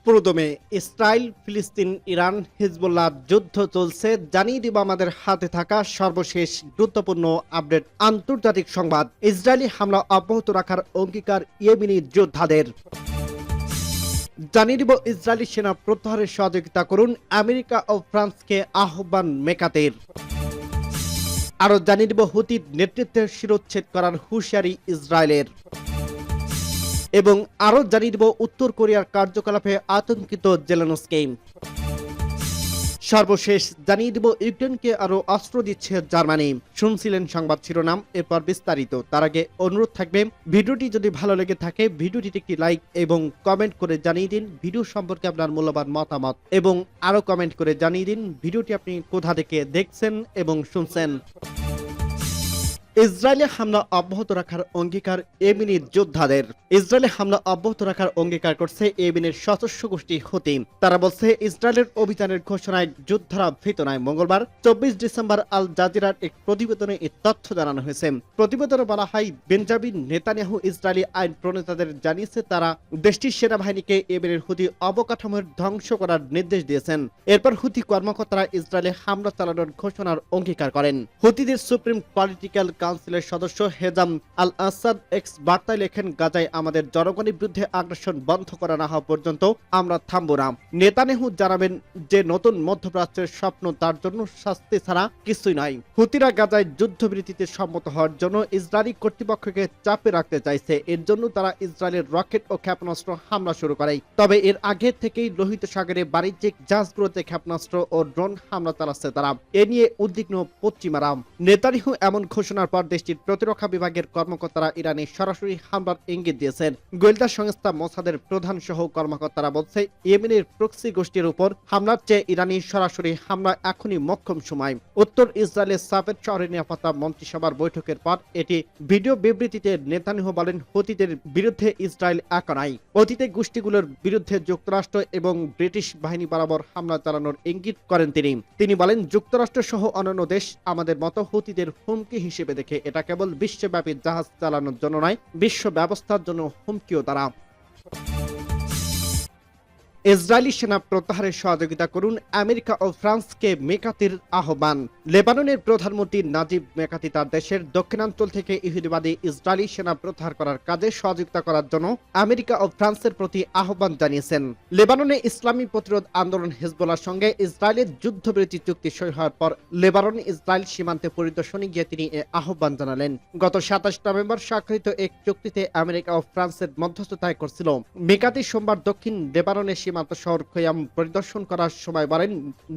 পুরোদমে ইসরায়েল, ফিলিস্তিন, Iran, Hezbollah যুদ্ধ চলছে। জানিয়ে দিব আমাদের হাতে থাকা সর্বশেষ গুরুত্বপূর্ণ আপডেট। আন্তর্জাতিক সংবাদ, ইসরায়েলি হামলা অব্যাহত রাখার অঙ্গীকার ইয়েমেনি যোদ্ধাদের। জানিয়ে দিব ইসরায়েলি সেনা প্রত্যাহারের সহযোগিতা করুন, আমেরিকা ও ফ্রান্সকে আহ্বান মেকাতের। আরও জানিয়ে দিব হুতির নেতৃত্বের শিরোচ্ছেদ করার হুঁশিয়ারি ইসরায়েলের। এবং আরও জানিয়ে দিব উত্তর কোরিয়ার কার্যকলাপে আতঙ্কিত জেলেনস্কি। সর্বশেষ জানিয়ে দিব ইউক্রেনকে আরও অস্ত্র দিচ্ছে জার্মানি। শুনছিলেন সংবাদ শিরোনাম, এরপর বিস্তারিত। তার আগে অনুরোধ থাকবে, ভিডিওটি যদি ভালো লেগে থাকে ভিডিওটিতে একটি লাইক এবং কমেন্ট করে জানিয়ে দিন ভিডিও সম্পর্কে আপনার মূল্যবান মতামত, এবং আরও কমেন্ট করে জানিয়ে দিন ভিডিওটি আপনি কোথা থেকে দেখছেন এবং শুনছেন। ইসরায়েলে হামলা অব্যাহত রাখার অঙ্গীকার ইয়েমেনির যোদ্ধাদের। ইসরায়েলে হামলা অব্যাহত রাখার অঙ্গীকার করছে ইয়েমেনের সশস্ত্র গোষ্ঠী হুতি। তারা বলছে ইসরায়েলের অভিযানের ঘোষণায় যোদ্ধারা ভীত নয়। মঙ্গলবার 24 ডিসেম্বর আল জাজিরার এক প্রতিবেদনে এই তথ্য জানানো হয়েছে। প্রতিবেদনে বলা হয়, বেঞ্জামিন নেতানিয়াহু ইসরায়েলি আইন প্রণেতাদের জানিয়েছে তারা দেশটির সেনাবাহিনীকে ইয়েমেনের হুতি অবকাঠামোর ধ্বংস করার নির্দেশ দিয়েছেন। এরপর হুতি কর্মকর্তারা ইসরায়েলে হামলা চালানোর ঘোষণার অঙ্গীকার করেন। হুতিদের সুপ্রিম পলিটিক্যাল কাউন্সিলের সদস্য হেজাম আল আসাদ এক্স বার্তায় লেখেন, গাজায় আমাদের জনগণের বিরুদ্ধে আগ্রাসন বন্ধ করা না হওয়া পর্যন্ত আমরা থামব না। নেতানিয়াহু জানাবেন যে নতুন মধ্যপ্রাচ্যের স্বপ্ন তার জন্য শাস্তি ছাড়া কিছুই নয়। হুতিরা গাজায় যুদ্ধবিরতিতে সম্মত হওয়ার জন্য ইসরায়েলি কর্তৃপক্ষকে চাপে রাখতে চাইছে। এর জন্য তারা ইসরায়েলের রকেট ও ক্ষেপণাস্ত্র হামলা শুরু করে। তবে এর আগে থেকেই লোহিত সাগরে বাণিজ্যিক জাহাজগুলোতে ক্ষেপণাস্ত্র ও ড্রোন হামলা চালাচ্ছে তারা। এ নিয়ে উদ্বিগ্ন পশ্চিমারা। নেতানিয়াহু এমন ঘোষণার পর দেশটির প্রতিরক্ষা বিভাগের কর্মকর্তারা ইরানে সরাসরি হামলার ইঙ্গিত দিয়েছেন। গোয়েন্দা সংস্থা মোসাদের প্রধান সহ কর্মকর্তারা বলছে, ইয়েমেনের প্রক্সি গোষ্ঠীর উপর হামলার চেয়ে ইরানি সরাসরি হামলা এখনই মোক্ষম সময়। উত্তর ইসরায়েলের সাফেদ শহরে নিরাপত্তা মন্ত্রিসভার বৈঠকের পর এটি ভিডিও বিবৃতিতে নেতানিয়াহু বলেন, হুতিদের বিরুদ্ধে ইসরায়েল একা নয়। অতীতে গোষ্ঠীগুলোর বিরুদ্ধে যুক্তরাষ্ট্র এবং ব্রিটিশ বাহিনী বরাবর হামলা চালানোর ইঙ্গিত করেন তিনি বলেন, যুক্তরাষ্ট্র সহ অন্যান্য দেশ আমাদের মতো হুতিদের হুমকি হিসেবে দেখে। এটা কেবল বিশ্বব্যাপী জাহাজ চালানোর জন্য নয়, বিশ্ব ব্যবস্থার জন্য হুমকিও তারা। ইসরায়েলি সেনা প্রত্যাহারের সহযোগিতা করুন, আমেরিকা ও ফ্রান্সকে মেকাতির আহ্বান। লেবাননের প্রধানমন্ত্রী নাজিব মেকাতি তার দেশের দক্ষিণাঞ্চল থেকে ইহুদিবাদী ইসরায়েলি সেনা প্রত্যাহার করার কাজে সহযোগিতা করার জন্য আমেরিকা ও ফ্রান্সের প্রতি আহ্বান জানিয়েছেন। লেবাননে ইসলামী প্রতিরোধ আন্দোলন হিজবুল্লাহর সঙ্গে ইসরায়েলের যুদ্ধবিরতি চুক্তি সই হওয়ার পর লেবানন ইসরায়েল সীমান্তে পরিদর্শনে গিয়ে তিনি এ আহ্বান জানালেন। গত 27 নভেম্বর স্বাক্ষরিত এক চুক্তিতে আমেরিকা ও ফ্রান্সের মধ্যস্থতায় করছিল। মেকাতি সোমবার দক্ষিণ লেবাননের সীমান্ত শহর খোয়াম পরিদর্শন করার সময় বলেন,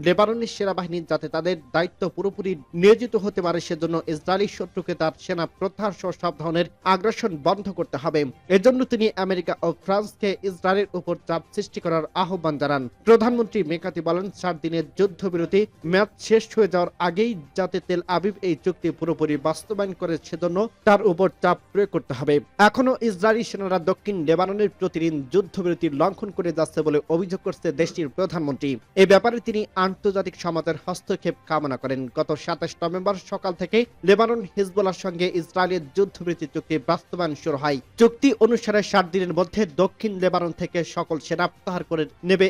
লেবাননের সেনাবাহিনী যাতে তাদের দায়িত্ব পুরোপুরি নিয়োজিত হতে পারে সেজন্য ইসরায়েলি শত্রুকে তার সেনা প্রত্যাহার সহ সব ধরনের আগ্রাসন বন্ধ করতে হবে। এজন্য তিনি আমেরিকা ও ফ্রান্সকে ইসরায়েলের উপর চাপ সৃষ্টি করার আহ্বান জানান। প্রধানমন্ত্রী মেকাতি বলেন, 7 দিনের যুদ্ধবিরতি মেয়াদ শেষ হয়ে যাওয়ার আগেই যাতে তেল আবিব এই চুক্তি পুরোপুরি বাস্তবায়ন করে সেজন্য তার উপর চাপ প্রয়োগ করতে হবে। এখনো ইসরায়েলি সেনারা দক্ষিণ লেবাননের প্রতিদিন যুদ্ধবিরতি লঙ্ঘন করে যাচ্ছে বলে অভিযোগ করছে দেশটির প্রধানমন্ত্রী। এই ব্যাপারে তিনি আন্তর্জাতিক সমাজের হস্তক্ষেপ কামনা করেন। গত 27 নভেম্বর সকাল থেকে লেবানন হিজবুল্লাহর সঙ্গে ইসরায়েলের যুদ্ধবিরতি চুক্তি বাস্তবায়ন শুরু হয়। চুক্তি অনুসারে 7 দিনের মধ্যে দক্ষিণ লেবানন থেকে সকল সেনা প্রত্যাহার করে নেবে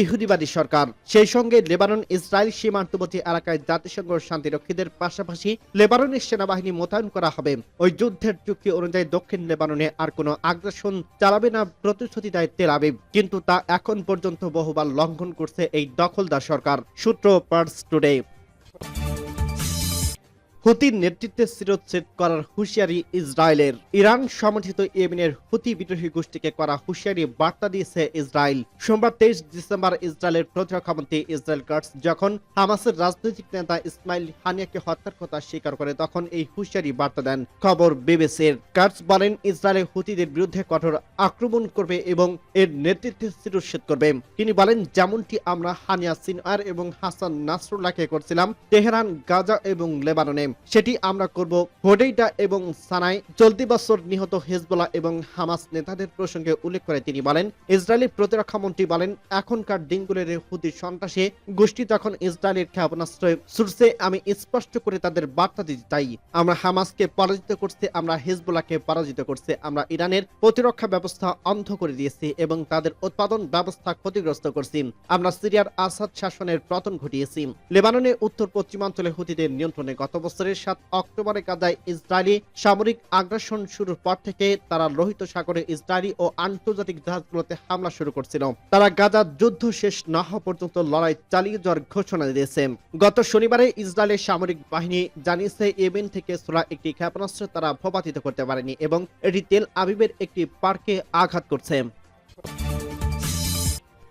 ইহুদিবাদী সরকার। সেই সঙ্গে লেবানন ইসরায়েল সীমান্তবর্তী এলাকায় জাতিসংঘ শান্তিরক্ষীদের পাশাপাশি লেবাননের সেনাবাহিনী মোতায়েন করা হবে। ওই যুদ্ধের চুক্তি অনুযায়ী দক্ষিণ লেবাননে আর কোনো আগ্রাসন চালাবে না প্রতিশ্রুতি দেয় তেল আবিব, কিন্তু তা এখন পর্যন্ত বহুবার লঙ্ঘন করছে এই দখলদার সরকার। সূত্র পার্স টুডে। হুতির নেতৃত্বে শিরোচ্ছেদ করার হুঁশিয়ারি ইসরায়েলের। ইরান সমর্থিত ইয়েমেনের হুতি বিদ্রোহী গোষ্ঠীকে করা হুঁশিয়ারি বার্তা দিয়েছে ইসরায়েল। সোমবার 23 ডিসেম্বর ইসরায়েলের প্রতিরক্ষা মন্ত্রী ইসরায়েল কাটস যখন হামাসের রাজনৈতিক নেতা ইসমাইল হানিয়াকে হত্যার কথা স্বীকার করে তখন এই হুঁশিয়ারি বার্তা দেন। খবর বিবিসির। কাটস বলেন, ইসরায়েল হুতিদের বিরুদ্ধে কঠোর আক্রমণ করবে এবং এর নেতৃত্বে শিরোচ্ছেদ করবে। তিনি বলেন, যেমনটি আমরা হানিয়া সিনওয়ার এবং হাসান নাসরুল্লাহকে করছিলাম তেহরান, গাজা এবং লেবাননে। সেটি আমরা করব। হোডেইডা এবং সানায় চলতি বছর নিহত হিজবুল্লাহ এবং হামাস নেতাদের প্রসঙ্গে উল্লেখ করে তিনি বলেন, ইসরায়েলি প্রতিরক্ষা মন্ত্রী বলেন, এখনকার দিনগুলোর হুতি সন্ত্রাসী গোষ্ঠী তখন ইসরায়েলের ক্ষেপণাস্ত্র ছুড়ছে। আমি স্পষ্ট করে তাদের বার্তা দিতে চাই, আমরা হামাসকে পরাজিত করছি, আমরা হিজবুল্লাহকে পরাজিত করছি, আমরা ইরানের প্রতিরক্ষা ব্যবস্থা অন্ধ করে দিয়েছি এবং তাদের উৎপাদন ব্যবস্থা ক্ষতিগ্রস্ত করছি, আমরা সিরিয়ার আসাদ শাসনের পতন ঘটিয়েছি। লেবাননের উত্তর পশ্চিমাঞ্চলে হুতিদের নিয়ন্ত্রণে গত বছরের 7 অক্টোবরে গাজায় ইসরায়েলি সামরিক আগ্রাসন শুরুর পর থেকে তারা লোহিত সাগরে ইসরায়েলি ও আন্তর্জাতিক জাহাজগুলোতে হামলা শুরু করছিল। তারা গাজার যুদ্ধ শেষ না হওয়া পর্যন্ত লড়াই চালিয়ে যাওয়ার ঘোষণা দিয়েছে। গত শনিবারে ইসরায়েলের সামরিক বাহিনী জানিয়েছে ইয়েমেন থেকে ছোড়া একটি ক্ষেপণাস্ত্র তারা ভূপাতিত করতে পারেনি এবং এটি তেল আবিবের একটি পার্কে আঘাত করছে।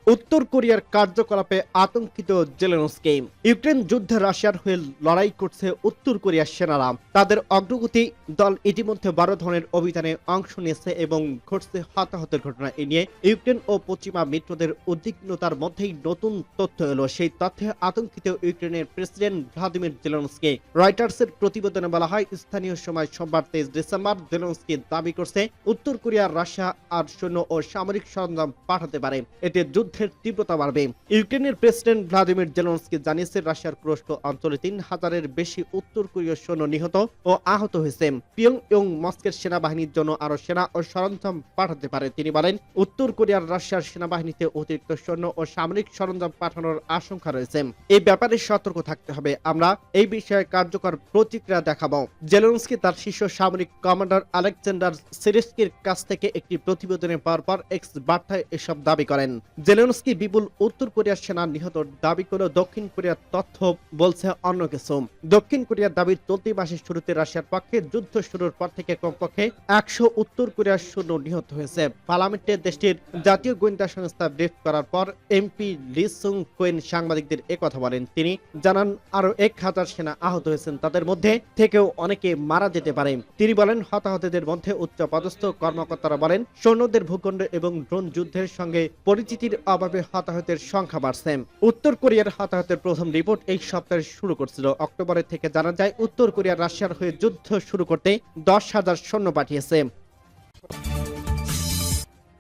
উত্তর কোরিয়ার কার্যকলাপে আতঙ্কিত জেলেনস্কি। ইউক্রেন যুদ্ধে রাশিয়ার হয়ে লড়াই করছে উত্তর কোরিয়ার সেনারা। তাদের অগ্রগতি দল ইতিমধ্যে 12 ধরনের অভিযানে অংশ নিয়েছে এবং ঘটছে হতাহতের ঘটনা। এ নিয়ে ইউক্রেন ও পশ্চিমা মিত্রদের উদ্বিগ্নতার মধ্যেই নতুন তথ্য এলো। সেই তথ্যে আতঙ্কিত ইউক্রেনের প্রেসিডেন্ট ভ্লাদিমির জেলেনস্কি। রয়টার্সের প্রতিবেদনে বলা হয়, স্থানীয় সময় সোমবার 23 ডিসেম্বর জেলেনস্কি দাবি করছে উত্তর কোরিয়া রাশিয়া আর সৈন্য ও সামরিক সরঞ্জাম পাঠাতে পারে, এতে যুদ্ধের তীব্রতা বাড়বে। ইউক্রেনের প্রেসিডেন্ট ভ্লাদিমির জেলেনস্কি জানিয়েছে রাশিয়ার তুরস্ক অঞ্চলে 3000-এর বেশি উত্তর কোরীয় সৈন্য নিহত ও আহত হয়েছে। পিয়ংইয়ং মস্কোর সেনাবাহিনীর জন্য আরো সেনা ও সরঞ্জাম পাঠাতে পারে। তিনি বলেন, উত্তর কোরিয়ার রাশিয়ার সেনাবাহিনীতে অতিরিক্ত সৈন্য ও সামরিক সরঞ্জাম পাঠানোর আশঙ্কা রয়েছে। এই ব্যাপারে সতর্ক থাকতে হবে, আমরা এই বিষয়ে কার্যকর প্রতিক্রিয়া দেখাবো। জেলেনস্কি তার শীর্ষ সামরিক কমান্ডার আলেকজান্ডার সিরিস্কির কাছ থেকে একটি প্রতিবেদনে পাওয়ার পর এক্স বার্তায় এসব দাবি করেন। জেলেনস্কি বিপুল উত্তর কোরিয়ার সেনা নিহত দাবি করে দক্ষিণ কোরিয়ার তথ্য বলছে অন্য কিছু। দক্ষিণ কোরিয়ার দাবি চলতি মাসের শুরুতে রাশিয়ার পক্ষে যুদ্ধ শুরুর পর থেকে কমপক্ষে 100 উত্তর কোরিয়ার সৈন্য নিহত হয়েছে। পার্লামেন্টে দেশটির জাতীয় গোয়েন্দা সংস্থা ব্রিফ করার পর এমপি লি সুং কোয়েন সাংবাদিকদের একথা বলেন। তিনি জানান, আরো 1000 সেনা আহত হয়েছেন, তাদের মধ্যে থেকেও অনেকে মারা যেতে পারে। তিনি বলেন, হতাহতদের মধ্যে উচ্চপদস্থ কর্মকর্তারা বলেন, সৈন্যদের ভূখণ্ড এবং ড্রোন যুদ্ধের সঙ্গে পরিচিতির অভাবে হতাহতের সংখ্যা বাড়ছে। উত্তর কোরিয়ার হতাহতের প্রথম রিপোর্ট এই সপ্তাহে শুরু করছিল। অক্টোবরের থেকে জানা যায় উত্তর কোরিয়া রাশিয়ার হয়ে যুদ্ধ শুরু করতে 10,000 সৈন্য পাঠিয়েছে।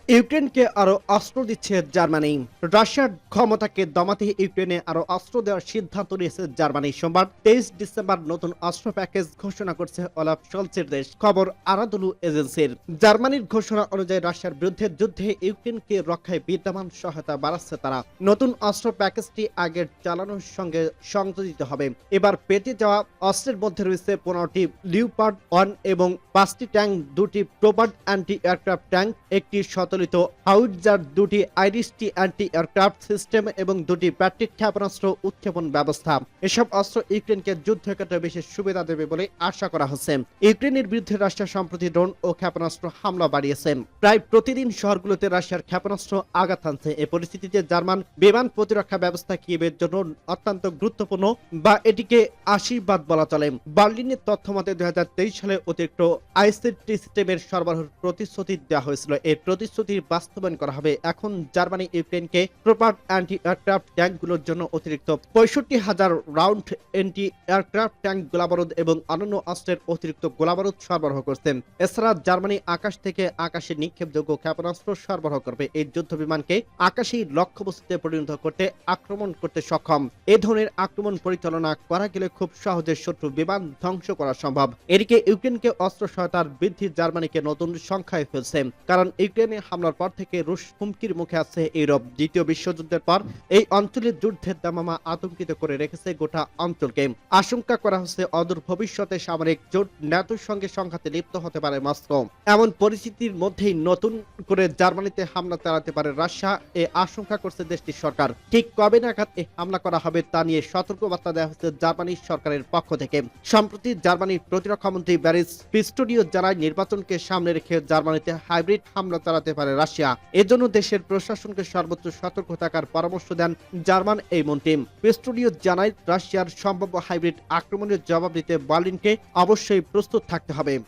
ইউক্রেনকে আরো অস্ত্র দিচ্ছে জার্মানি। রাশিয়ার ক্ষমতাকে দমাতে ইউক্রেনে আরো অস্ত্র দেওয়ার সিদ্ধান্ত নিয়েছে জার্মানি। সোমবার 23 ডিসেম্বর নতুন অস্ত্র প্যাকেজ ঘোষণা করছে অলাফ শলজের দেশ, খবর আনাদোলু এজেন্সির। জার্মানির ঘোষণা অনুযায়ী রাশিয়ার বিরুদ্ধে যুদ্ধে ইউক্রেনকে রক্ষায় বিদ্যমান সহায়তা বাড়াচ্ছে তারা। নতুন অস্ত্র প্যাকেজটি আগের চালানোর সঙ্গে সংযোজিত হবে। এবার পেতে যাওয়া অস্ত্রের মধ্যে রয়েছে 15টি লিওপার্ড 1 এবং 5টি ট্যাঙ্ক, 2টি প্রোপার্ড অ্যান্টি এয়ারক্রাফট ট্যাঙ্ক, একটি শতলিত হাউইটজার, 2টি আইরিস-টি অ্যান্টি এয়ারক্রাফট সিস্টেম এবং 2টি ব্যাটারি ক্ষেপণাস্ত্র উৎক্ষেপণ ব্যবস্থা। এসব অস্ত্র ইউক্রেনকে যুদ্ধক্ষেত্রে বিশেষ সুবিধা দেবে বলে আশা করা হচ্ছে। ইউক্রেনের বিরুদ্ধে রাশিয়া সম্প্রতি ড্রোন ও ক্ষেপণাস্ত্র হামলা বাড়িয়েছে। প্রায় প্রতিদিন শহরগুলোতে রাশিয়ার ক্ষেপণাস্ত্র আঘাত হানছে। এই পরিস্থিতিতে জার্মান বিমান প্রতিরক্ষা ব্যবস্থা কিয়েভের জন্য অত্যন্ত গুরুত্বপূর্ণ, বা এটিকে আশীর্বাদ বলা চলে। বার্লিনের তথ্য মতে 2023 সালে অতিরিক্ত আইসিটি সিস্টেমের সরবরাহের প্রতিশ্রুতি দেওয়া হয়েছিল। এই প্রতিশ্রুতির বাস্তবায়ন করা হবে। এখন জার্মানি ইউক্রেনকে প্রপার্ড অ্যান্টি এয়ারক্রাফট ট্যাঙ্কগুলোর জন্য অতিরিক্ত 65,000 রাউন্ড অ্যান্টি এয়ারক্রাফট ট্যাঙ্ক, গোলাবারুদ এবং অন্যান্য অস্ত্রের অতিরিক্ত গোলাবারুদ সরবরাহ করছে। এছাড়া জার্মানি আকাশ থেকে আকাশে নিক্ষেপযোগ্য ক্ষেপণাস্ত্র সরবরাহ করবে। এই যুদ্ধ বিমানকে আকাশেই লক্ষ্যবস্তুতে পরিণত করতে আক্রমণ করতে সক্ষম। এ ধরনের আক্রমণ পরিচালনা করা গেলে খুব সহজে শত্রু বিমান ধ্বংস করা সম্ভব। এদিকে ইউক্রেনকে অস্ত্র সহায়তার বৃদ্ধি জার্মানিকে নতুন সংখ্যায় ফেলছে, কারণ ইউক্রেনে হামলার পর থেকে রুশ হুমকির মুখে আছে ইউরোপ। দ্বিতীয় বিশ্বযুদ্ধের পর এই অঞ্চলের যুদ্ধের দামামা আতঙ্কিত করে রেখেছে গোটা অঞ্চলকে। আশঙ্কা করা হচ্ছে অদূর ভবিষ্যতে সামরিক জোট ন্যাটোর সঙ্গে সংঘাতে লিপ্ত হতে পারে মস্কো। এমন পরিস্থিতির মধ্যেই নতুন করে জার্মানিতে হামলা চালাতে পারে রাশিয়া, এ আশঙ্কা করছে দেশটির সরকার। ঠিক কবে নাগাদ এই হামলা করা হবে তা নিয়ে সতর্কবার্তা দেওয়া হচ্ছে জার্মানির সরকারের পক্ষ থেকে। সম্প্রতি জার্মানির প্রতিরক্ষামন্ত্রী ব্যারিস পিস্টোরিও জানায়, নির্বাচনকে সামনে রেখে জার্মানিতে হাইব্রিড হামলা চালাতে পারে রাশিয়া। এজন্য দেশের প্রশাসনকে সর্বোচ্চ সতর্ক থাকার পরামর্শ দেন জার্মান এই মন্ত্রী। পিস্টোরিও জানায়, রাশিয়ার সম্ভাব্য হাইব্রিড আক্রমণের জবাব দিতে বার্লিনকে অবশ্যই প্রস্তুত থাকতে হবে।